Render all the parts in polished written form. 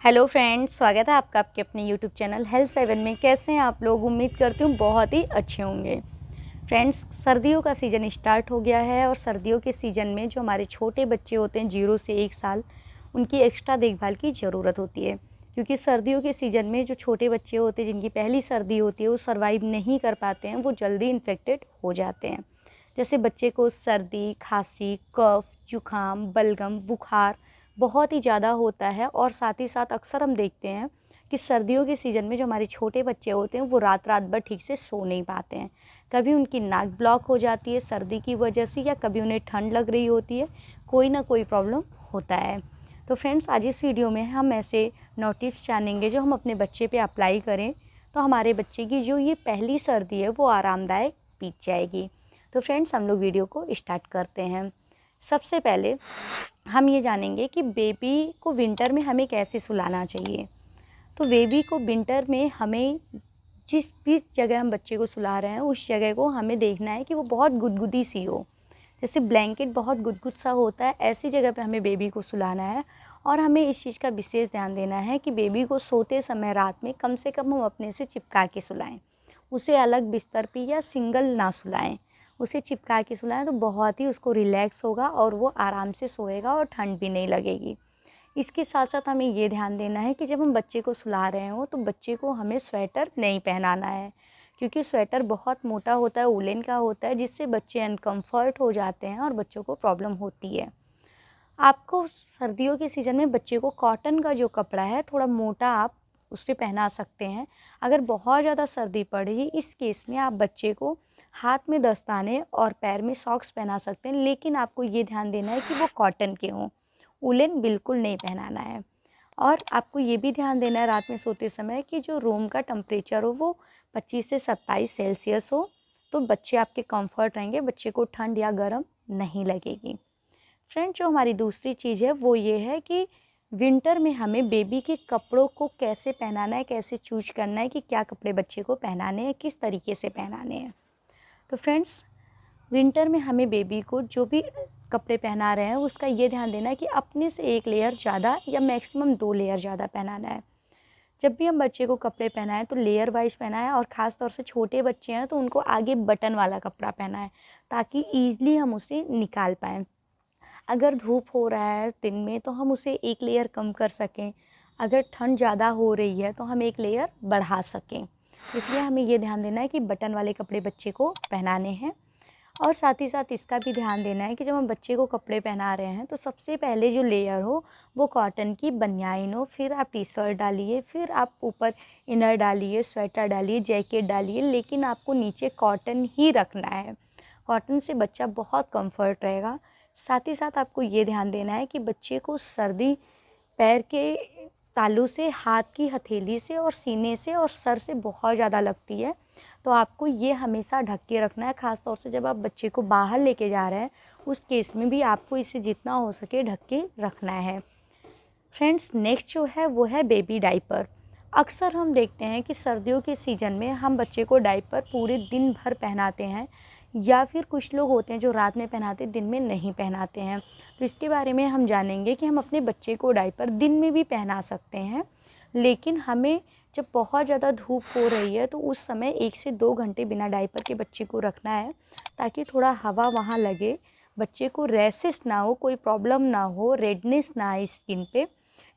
Hello friends, स्वागत है आपका आपके अपने यूट्यूब चैनल हेल्थ 7 में। कैसे हैं आप लोग? उम्मीद करती हूँ बहुत ही अच्छे होंगे। फ्रेंड्स, सर्दियों का सीज़न स्टार्ट हो गया है और सर्दियों के सीज़न में जो हमारे छोटे बच्चे होते हैं 0 से 1 साल, उनकी एक्स्ट्रा देखभाल की ज़रूरत होती है। क्योंकि सर्दियों के सीज़न में जो छोटे बच्चे होते हैं जिनकी पहली सर्दी होती है वो सर्वाइव नहीं कर पाते हैं, वो जल्दी इन्फेक्टेड हो जाते हैं। जैसे बच्चे को सर्दी, खांसी, कफ, जुकाम, बलगम, बुखार बहुत ही ज़्यादा होता है। और साथ ही साथ अक्सर हम देखते हैं कि सर्दियों के सीज़न में जो हमारे छोटे बच्चे होते हैं वो रात रात भर ठीक से सो नहीं पाते हैं। कभी उनकी नाक ब्लॉक हो जाती है सर्दी की वजह से, या कभी उन्हें ठंड लग रही होती है, कोई ना कोई प्रॉब्लम होता है। तो फ्रेंड्स, आज इस वीडियो में हम ऐसे 9 टिप्स जानेंगे जो हम अपने बच्चे पे अप्लाई करें तो हमारे बच्चे की जो ये पहली सर्दी है वो आरामदायक बीत जाएगी। तो फ्रेंड्स, हम लोग वीडियो को स्टार्ट करते हैं। सबसे पहले हम ये जानेंगे कि बेबी को विंटर में हमें कैसे सुलाना चाहिए। तो बेबी को विंटर में हमें जिस भी जगह हम बच्चे को सुला रहे हैं उस जगह को हमें देखना है कि वो बहुत गुदगुदी सी हो। जैसे ब्लैंकेट बहुत गुदगुद सा होता है, ऐसी जगह पे हमें बेबी को सुलाना है। और हमें इस चीज़ का विशेष ध्यान देना है कि बेबी को सोते समय रात में कम से कम हम अपने से चिपका के सुलाएं। उसे अलग बिस्तर पे या सिंगल ना सुलाएं, उसे चिपका के सुलाएं तो बहुत ही उसको रिलैक्स होगा और वो आराम से सोएगा और ठंड भी नहीं लगेगी। इसके साथ साथ हमें ये ध्यान देना है कि जब हम बच्चे को सुला रहे हो तो बच्चे को हमें स्वेटर नहीं पहनाना है, क्योंकि स्वेटर बहुत मोटा होता है, वूलन का होता है, जिससे बच्चे अनकम्फर्ट हो जाते हैं और बच्चों को प्रॉब्लम होती है। आपको सर्दियों के सीज़न में बच्चे को कॉटन का जो कपड़ा है थोड़ा मोटा आप उससे पहना सकते हैं। अगर बहुत ज़्यादा सर्दी पड़े इस केस में आप बच्चे को हाथ में दस्ताने और पैर में सॉक्स पहना सकते हैं, लेकिन आपको ये ध्यान देना है कि वो कॉटन के हों, वूलन बिल्कुल नहीं पहनाना है। और आपको ये भी ध्यान देना है रात में सोते समय कि जो रूम का टेम्परेचर हो वो 25 से 27 सेल्सियस हो, तो बच्चे आपके कंफर्ट रहेंगे, बच्चे को ठंड या गर्म नहीं लगेगी। फ्रेंड, जो हमारी दूसरी चीज़ है वो ये है कि विंटर में हमें बेबी के कपड़ों को कैसे पहनाना है, कैसे चूज करना है कि क्या कपड़े बच्चे को पहनाने हैं, किस तरीके से पहनाने हैं। तो फ्रेंड्स, विंटर में हमें बेबी को जो भी कपड़े पहना रहे हैं उसका ये ध्यान देना है कि अपने से 1 लेयर ज़्यादा या मैक्सिमम 2 लेयर ज़्यादा पहनाना है। जब भी हम बच्चे को कपड़े पहनाएं तो लेयर वाइज पहनाएं, और ख़ास तौर से छोटे बच्चे हैं तो उनको आगे बटन वाला कपड़ा पहनाएं ताकि ईज़िली हम उसे निकाल पाएँ। अगर धूप हो रहा है दिन में तो हम उसे 1 लेयर कम कर सकें, अगर ठंड ज़्यादा हो रही है तो हम 1 लेयर बढ़ा सकें। इसलिए हमें ये ध्यान देना है कि बटन वाले कपड़े बच्चे को पहनाने हैं। और साथ ही साथ इसका भी ध्यान देना है कि जब हम बच्चे को कपड़े पहना रहे हैं तो सबसे पहले जो लेयर हो वो कॉटन की बनियाइन हो, फिर आप टी शर्ट डालिए, फिर आप ऊपर इनर डालिए, स्वेटर डालिए, जैकेट डालिए, लेकिन आपको नीचे कॉटन ही रखना है। कॉटन से बच्चा बहुत कंफर्ट रहेगा। साथ ही साथ आपको ये ध्यान देना है कि बच्चे को सर्दी पैर के तालू से, हाथ की हथेली से और सीने से और सर से बहुत ज़्यादा लगती है, तो आपको ये हमेशा ढक के रखना है। ख़ास तौर से जब आप बच्चे को बाहर लेके जा रहे हैं उस केस में भी आपको इसे जितना हो सके ढक के रखना है। फ्रेंड्स, नेक्स्ट जो है वो है बेबी डाइपर। अक्सर हम देखते हैं कि सर्दियों के सीज़न में हम बच्चे को डाइपर पूरे दिन भर पहनाते हैं, या फिर कुछ लोग होते हैं जो रात में पहनाते, दिन में नहीं पहनाते हैं। तो इसके बारे में हम जानेंगे कि हम अपने बच्चे को डाइपर दिन में भी पहना सकते हैं, लेकिन हमें जब बहुत ज़्यादा धूप हो रही है तो उस समय 1 से 2 घंटे बिना डाइपर के बच्चे को रखना है, ताकि थोड़ा हवा वहाँ लगे, बच्चे को रैशेस ना हो, कोई प्रॉब्लम ना हो, रेडनेस ना आए स्किन पे।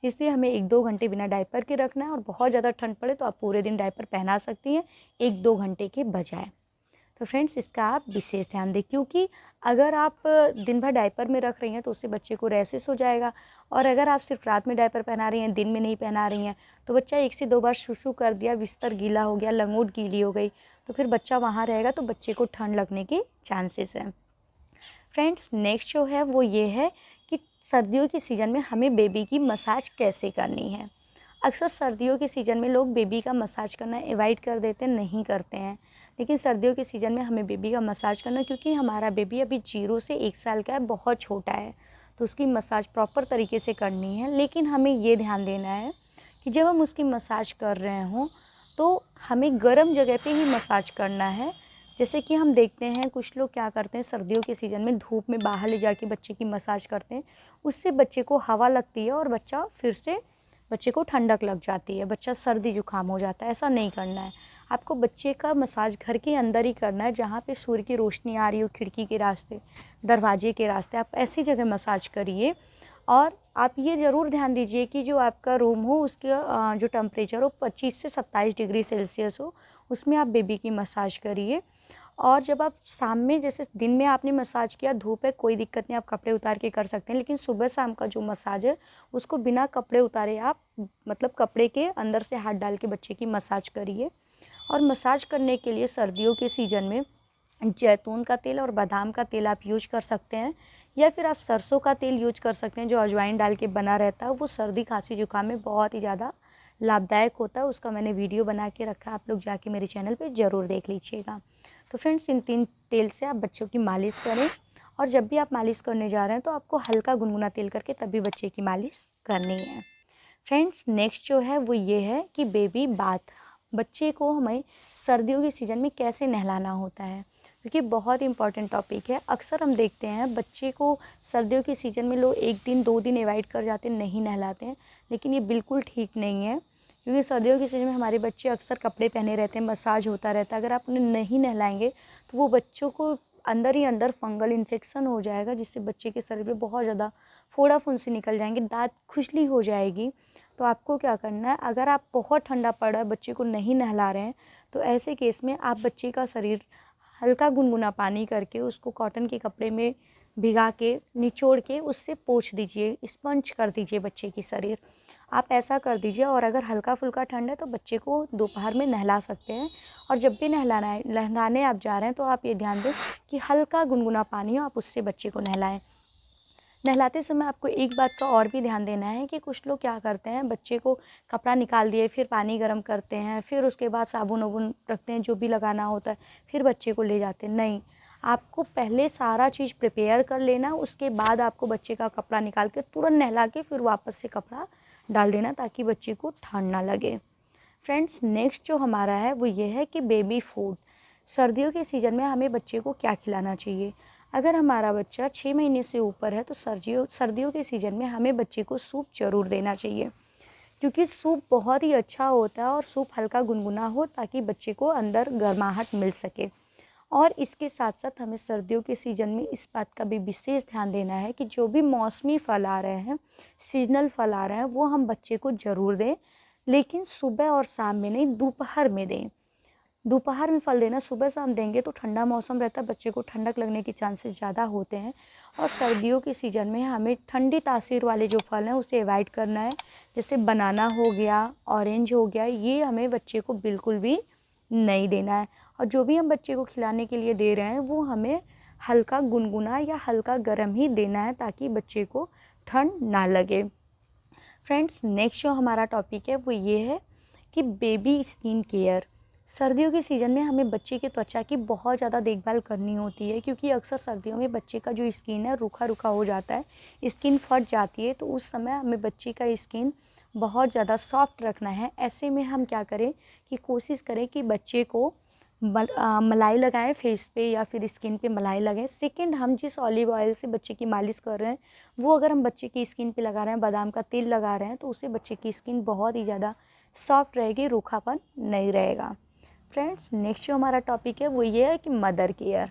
इसलिए हमें 1-2 घंटे बिना डाइपर के रखना है। और बहुत ज़्यादा ठंड पड़े तो आप पूरे दिन डाइपर पहना सकती हैं 1-2 घंटे के बजाय। तो फ्रेंड्स, इसका आप विशेष ध्यान दें, क्योंकि अगर आप दिन भर डाइपर में रख रही हैं तो उससे बच्चे को रैशेस हो जाएगा। और अगर आप सिर्फ रात में डाइपर पहना रही हैं, दिन में नहीं पहना रही हैं, तो बच्चा 1 से 2 बार शूशू कर दिया, बिस्तर गीला हो गया, लंगोट गीली हो गई, तो फिर बच्चा वहाँ रहेगा तो बच्चे को ठंड लगने के चांसेस हैं। फ्रेंड्स, नेक्स्ट जो है वो ये है कि सर्दियों के सीज़न में हमें बेबी की मसाज कैसे करनी है। अक्सर सर्दियों के सीज़न में लोग बेबी का मसाज करना अवॉइड कर देते हैं, नहीं करते हैं, लेकिन सर्दियों के सीज़न में हमें बेबी का मसाज करना, क्योंकि हमारा बेबी अभी 0 से 1 साल का है, बहुत छोटा है, तो उसकी मसाज प्रॉपर तरीके से करनी है। लेकिन हमें ये ध्यान देना है कि जब हम उसकी मसाज कर रहे हों तो हमें गर्म जगह पे ही मसाज करना है। जैसे कि हम देखते हैं कुछ लोग क्या करते हैं, सर्दियों के सीज़न में धूप में बाहर ले जाके बच्चे की मसाज करते हैं, उससे बच्चे को हवा लगती है और बच्चा फिर से बच्चे को ठंडक लग जाती है, बच्चा सर्दी जुकाम हो जाता है। ऐसा नहीं करना है, आपको बच्चे का मसाज घर के अंदर ही करना है, जहाँ पे सूर्य की रोशनी आ रही हो, खिड़की के रास्ते, दरवाजे के रास्ते, आप ऐसी जगह मसाज करिए। और आप ये ज़रूर ध्यान दीजिए कि जो आपका रूम हो उसका जो टेम्परेचर हो 25 से 27 डिग्री सेल्सियस हो, उसमें आप बेबी की मसाज करिए। और जब आप शाम में, जैसे दिन में आपने मसाज किया, धूप है कोई दिक्कत नहीं, आप कपड़े उतार के कर सकते हैं, लेकिन सुबह शाम का जो मसाज है उसको बिना कपड़े उतारे आप, मतलब कपड़े के अंदर से हाथ डाल के बच्चे की मसाज करिए। और मसाज करने के लिए सर्दियों के सीज़न में जैतून का तेल और बादाम का तेल आप यूज कर सकते हैं, या फिर आप सरसों का तेल यूज कर सकते हैं जो अजवाइन डाल के बना रहता है। वो सर्दी खांसी जुकाम में बहुत ही ज़्यादा लाभदायक होता है, उसका मैंने वीडियो बना के रखा है, आप लोग जाके मेरे चैनल पे ज़रूर देख लीजिएगा। तो फ्रेंड्स, इन 3 तेल से आप बच्चों की मालिश करें, और जब भी आप मालिश करने जा रहे हैं तो आपको हल्का गुनगुना तेल करके तभी बच्चे की मालिश करनी है। फ्रेंड्स, नेक्स्ट जो है वो ये है कि बेबी बाथ, बच्चे को हमें सर्दियों के सीज़न में कैसे नहलाना होता है, क्योंकि बहुत इंपॉर्टेंट टॉपिक है। अक्सर हम देखते हैं बच्चे को सर्दियों के सीज़न में लोग 1 दिन 2 दिन अवॉइड कर जाते हैं, नहीं नहलाते हैं, लेकिन ये बिल्कुल ठीक नहीं है, क्योंकि सर्दियों के सीज़न में हमारे बच्चे अक्सर कपड़े पहने रहते हैं, मसाज होता रहता है। अगर आप उन्हें नहीं नहलाएंगे तो वो बच्चों को अंदर ही अंदर फंगल इन्फेक्शन हो जाएगा, जिससे बच्चे के शरीर में बहुत ज़्यादा फोड़ा फुंसी निकल जाएंगे, दांत खुजली हो जाएगी। तो आपको क्या करना है, अगर आप बहुत ठंडा पड़ रहा है, बच्चे को नहीं नहला रहे हैं, तो ऐसे केस में आप बच्चे का शरीर हल्का गुनगुना पानी करके उसको कॉटन के कपड़े में भिगा के निचोड़ के उससे पोंछ दीजिए, स्पंज कर दीजिए बच्चे की शरीर। आप ऐसा कर दीजिए। और अगर हल्का फुल्का ठंड है तो बच्चे को दोपहर में नहला सकते हैं। और जब भी नहलाने आप जा रहे हैं तो आप ये ध्यान दें कि हल्का गुनगुना पानी हो, आप उससे बच्चे को नहलाएं। नहलाते समय आपको एक बात का और भी ध्यान देना है कि कुछ लोग क्या करते हैं, बच्चे को कपड़ा निकाल दिए, फिर पानी गर्म करते हैं, फिर उसके बाद साबुन वाबुन रखते हैं, जो भी लगाना होता है, फिर बच्चे को ले जाते हैं। नहीं, आपको पहले सारा चीज़ प्रिपेयर कर लेना, उसके बाद आपको बच्चे का कपड़ा निकाल के तुरंत नहला के फिर वापस से कपड़ा डाल देना, ताकि बच्चे को ठंड ना लगे। फ्रेंड्स, नेक्स्ट जो हमारा है वो ये है कि बेबी फूड, सर्दियों के सीज़न में हमें बच्चे को क्या खिलाना चाहिए। अगर हमारा बच्चा 6 महीने से ऊपर है तो सर्दियों के सीज़न में हमें बच्चे को सूप ज़रूर देना चाहिए, क्योंकि सूप बहुत ही अच्छा होता है और सूप हल्का गुनगुना हो, ताकि बच्चे को अंदर गर्माहट मिल सके। और इसके साथ साथ हमें सर्दियों के सीज़न में इस बात का भी विशेष ध्यान देना है कि जो भी मौसमी फल आ रहे हैं, सीजनल फल आ रहे हैं, वो हम बच्चे को ज़रूर दें, लेकिन सुबह और शाम में नहीं, दोपहर में दें। दोपहर में फल देना, सुबह शाम देंगे तो ठंडा मौसम रहता है, बच्चे को ठंडक लगने के चांसेस ज़्यादा होते हैं। और सर्दियों के सीज़न में हमें ठंडी तासीर वाले जो फल हैं उसे अवॉइड करना है, जैसे बनाना हो गया, ऑरेंज हो गया, ये हमें बच्चे को बिल्कुल भी नहीं देना है। और जो भी हम बच्चे को खिलाने के लिए दे रहे हैं वो हमें हल्का गुनगुना या हल्का गर्म ही देना है, ताकि बच्चे को ठंड ना लगे। फ्रेंड्स, नेक्स्ट जो हमारा टॉपिक है वो ये है कि बेबी स्किन केयर। सर्दियों के सीज़न में हमें बच्चे की त्वचा की बहुत ज़्यादा देखभाल करनी होती है, क्योंकि अक्सर सर्दियों में बच्चे का जो स्किन है रूखा रूखा हो जाता है, स्किन फट जाती है। तो उस समय हमें बच्चे का स्किन बहुत ज़्यादा सॉफ्ट रखना है। ऐसे में हम क्या करें कि कोशिश करें कि बच्चे को मलाई लगाएं फेस पे या फिर स्किन पे मलाई लगाएं। सेकंड, हम जिस ऑलिव ऑयल से बच्चे की मालिश कर रहे हैं वो अगर हम बच्चे की स्किन पे लगा रहे हैं, बादाम का तेल लगा रहे हैं, तो उससे बच्चे की स्किन बहुत ही ज़्यादा सॉफ्ट रहेगी, रूखापन नहीं रहेगा। फ्रेंड्स, नेक्स्ट जो हमारा टॉपिक है वो ये है कि मदर केयर।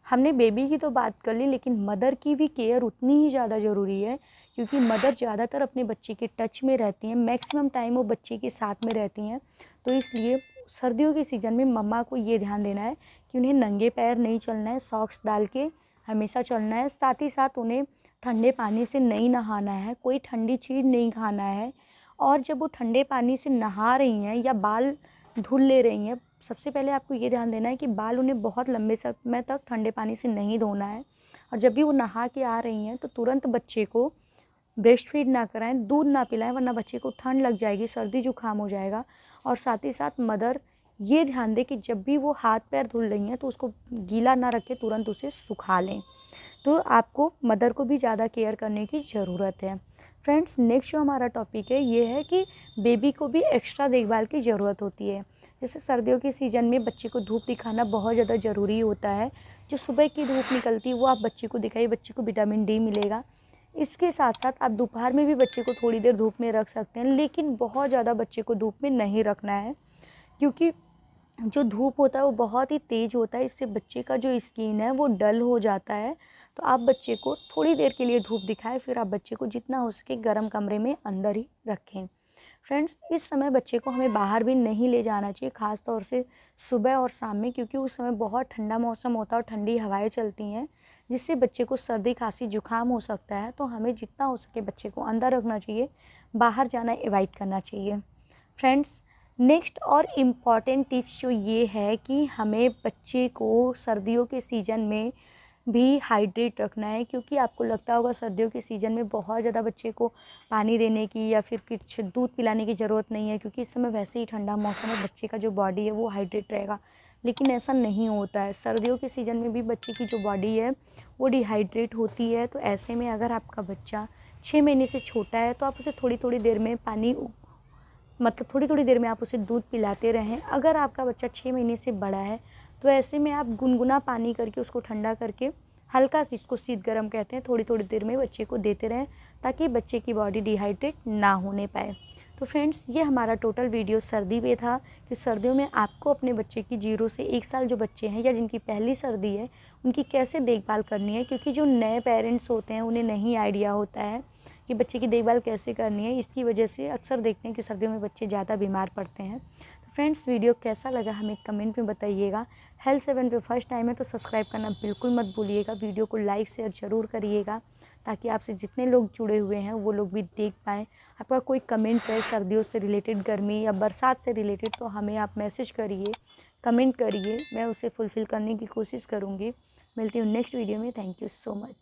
हमने बेबी की तो बात कर ली, लेकिन मदर की भी केयर उतनी ही ज़्यादा ज़रूरी है, क्योंकि मदर ज़्यादातर अपने बच्चे के टच में रहती हैं, मैक्सिमम टाइम वो बच्चे के साथ में रहती हैं। तो इसलिए सर्दियों के सीज़न में मम्मा को ये ध्यान देना है कि उन्हें नंगे पैर नहीं चलना है, सॉक्स डाल के हमेशा चलना है। साथ ही साथ उन्हें ठंडे पानी से नहीं नहाना है, कोई ठंडी चीज़ नहीं खाना है। और जब वो ठंडे पानी से नहा रही हैं या बाल धुल ले रही हैं, सबसे पहले आपको ये ध्यान देना है कि बाल उन्हें बहुत लंबे समय तक ठंडे पानी से नहीं धोना है। और जब भी वो नहा के आ रही हैं तो तुरंत बच्चे को ब्रेस्ट फीड ना कराएं, दूध ना पिलाएं, वरना बच्चे को ठंड लग जाएगी, सर्दी जुकाम हो जाएगा। और साथ ही साथ मदर ये ध्यान दे कि जब भी वो हाथ पैर धुल रही हैं तो उसको गीला ना रखें, तुरंत उसे सुखा लें। तो आपको मदर को भी ज़्यादा केयर करने की ज़रूरत है। फ्रेंड्स, नेक्स्ट जो हमारा टॉपिक है ये है कि बेबी को भी एक्स्ट्रा देखभाल की ज़रूरत होती है। जैसे सर्दियों के सीज़न में बच्चे को धूप दिखाना बहुत ज़्यादा ज़रूरी होता है। जो सुबह की धूप निकलती है वो आप बच्चे को दिखाइए, बच्चे को विटामिन डी मिलेगा। इसके साथ साथ आप दोपहर में भी बच्चे को थोड़ी देर धूप में रख सकते हैं, लेकिन बहुत ज़्यादा बच्चे को धूप में नहीं रखना है, क्योंकि जो धूप होता है वो बहुत ही तेज़ होता है। इससे बच्चे का जो स्किन है वो डल हो जाता है। तो आप बच्चे को थोड़ी देर के लिए धूप दिखाएं, फिर आप बच्चे को जितना हो सके गर्म कमरे में अंदर ही रखें। फ्रेंड्स, इस समय बच्चे को हमें बाहर भी नहीं ले जाना चाहिए, ख़ास तौर से सुबह और शाम में, क्योंकि उस समय बहुत ठंडा मौसम होता है और ठंडी हवाएं चलती हैं, जिससे बच्चे को सर्दी खांसी जुकाम हो सकता है। तो हमें जितना हो सके बच्चे को अंदर रखना चाहिए, बाहर जाना अवॉइड करना चाहिए। फ्रेंड्स, नेक्स्ट और इम्पॉर्टेंट टिप्स जो ये है कि हमें बच्चे को सर्दियों के सीज़न में भी हाइड्रेट रखना है, क्योंकि आपको लगता होगा सर्दियों के सीज़न में बहुत ज़्यादा बच्चे को पानी देने की या फिर कुछ दूध पिलाने की ज़रूरत नहीं है, क्योंकि इस समय वैसे ही ठंडा मौसम है, बच्चे का जो बॉडी है वो हाइड्रेट रहेगा। लेकिन ऐसा नहीं होता है, सर्दियों के सीज़न में भी बच्चे की जो बॉडी है वो डिहाइड्रेट होती है। तो ऐसे में अगर आपका बच्चा 6 महीने से छोटा है तो आप उसे थोड़ी थोड़ी देर में थोड़ी थोड़ी देर में आप उसे दूध पिलाते रहें। अगर आपका बच्चा 6 महीने से बड़ा है तो ऐसे में आप गुनगुना पानी करके उसको ठंडा करके हल्का सी, इसको शीत गर्म कहते हैं, थोड़ी थोड़ी देर में बच्चे को देते रहें, ताकि बच्चे की बॉडी डिहाइड्रेट ना होने पाए। तो फ्रेंड्स, ये हमारा टोटल वीडियो सर्दी पे था कि सर्दियों में आपको अपने बच्चे की 0 से 1 साल जो बच्चे हैं या जिनकी पहली सर्दी है उनकी कैसे देखभाल करनी है, क्योंकि जो नए पेरेंट्स होते हैं उन्हें नहीं आइडिया होता है कि बच्चे की देखभाल कैसे करनी है। इसकी वजह से अक्सर देखते हैं कि सर्दियों में बच्चे ज़्यादा बीमार पड़ते हैं। तो फ्रेंड्स, वीडियो कैसा लगा हमें कमेंट में बताइएगा। हेल्थ 7 पे फर्स्ट टाइम है तो सब्सक्राइब करना बिल्कुल मत भूलिएगा। वीडियो को लाइक शेयर ज़रूर करिएगा, ताकि आपसे जितने लोग जुड़े हुए हैं वो लोग भी देख पाएँ। आपका कोई कमेंट है सर्दियों से रिलेटेड, गर्मी या बरसात से रिलेटेड, तो हमें आप मैसेज करिए, कमेंट करिए, मैं उसे फुलफ़िल करने की कोशिश करूँगी। मिलती हूँ नेक्स्ट वीडियो में। Thank you so much.